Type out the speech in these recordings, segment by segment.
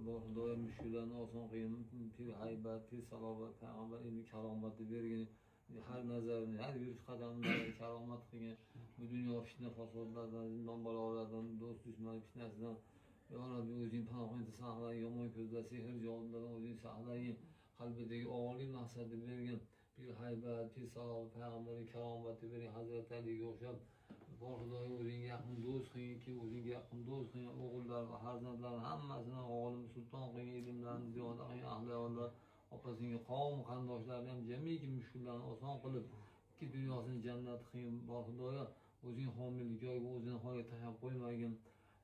bor Xudoyim mushuklarni oson qilgin, pir haybat, pir salobat, payg'ambar ilmi karomatni bergin, har nazarini, har yurish qadamlarini karomat qilgin. Bu dunyo fitna fasodlardan, zindon balolardan, do'st dushman fitnasidan Ya Rabbi o'zing panohingda saqlagin, yomon ko'zlar, sehr jonilardan o'zing saqlagin. Qalbidagi oliy maqsadni bergin. Bir haybat, bir salobat, payg'ambarning karomati bering, Hazrati Aliga o'xshab. Bor Xudoyim o'zingga yaqin do'st qilginki, o'zingga yaqin do'st qilgin, o'g'illar va farzandlarni hammasini olim sulton qilgin, ilmlarni ziyoda qilgin, ahli ayollar, opa-singil qavm qarindoshlarni ham jamiki mushkullarni oson qilib, ikki dunyosini jannat qilgin. Bor Xudoyo o'zing homiylik joyiga o'zini holga tashlab qo'ymagin.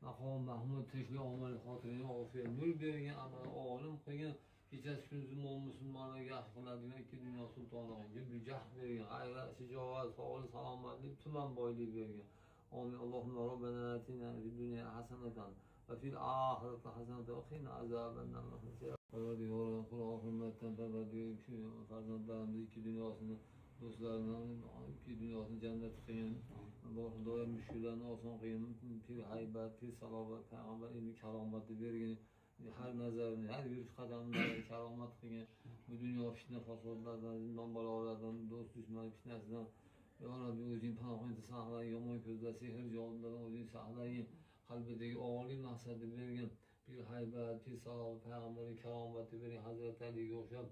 Maqom Mahmud tinchlik, omonlik, xotirangga ofiyat, nur bergin, amal olim qilgin. Kechasi kunduz mo'min musulmonlarga yaxshi qiladigan ikki dunyo sultoni qilgin. Jah bergin, g'ayrat, shijoat, sog'lik, salomatlik, tuman boylik bergin. Amin. Allohumma robbana atina fid dunya hasanatan va fil oxirati hasanatan va qina azobannar. Parvardigor, Qur'on hurmatidan Parvardigor farzandlarimiz ikki dunyosini, do'stlarini ikki dunyosini jannat qilgin. Alloh Xudoyim mushuklarni oson qilgin, pir haybat, pir salobat, payg'ambar ilmi karomatni bergin. Har nazarini, har yurish qadamlarini karomat qilgin. Bu dunyo fitna fasodlardan, zindon balolardan, do'st dushman fitnasidan Ya Rabbi o'zing panohingda saqlagin, yomon ko'zlar, sehr jonilardan o'zing saqlagin. Qalbidagi oliy maqsadni bergin. Bir haybat, bir salobat, payg'ambarning karomati bering, Hazrati Aliga o'xshab.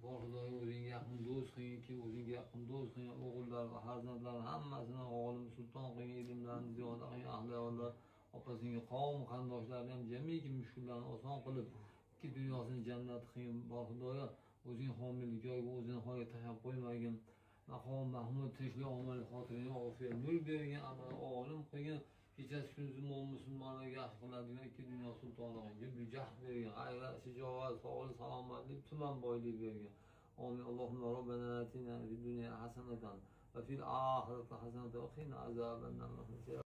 Bor Xudoyim o'zingga yaqin do'st qilginki, o'zingga yaqin do'st qilgin, o'g'illar va farzandlarni hammasini olim sulton qilgin, ilmlarni ziyoda qilgin, ahli ayollar, opa-singil qavm qarindoshlarni ham jamiki mushkullarni oson qilib, ikki dunyosini jannat qilgin. Bor Xudoyo o'zing homiylik joyiga o'zini holga tashlab qo'ymagin. Maqom Mahmud tinchlik, omonlik, xotirangga ofiyat, nur bergin, amal olim qilgin. Kechasi kunduz mo'min musulmonlarga yaxshi qiladigan ikki dunyo sultoni qilgin. Jah bergin, g'ayrat, shijoat, sog'lik, salomatlik, tuman boylik bergin. Amin. Allohumma robbana atina fid dunya hasanatan va fil oxirati hasanatan va qina azobannar.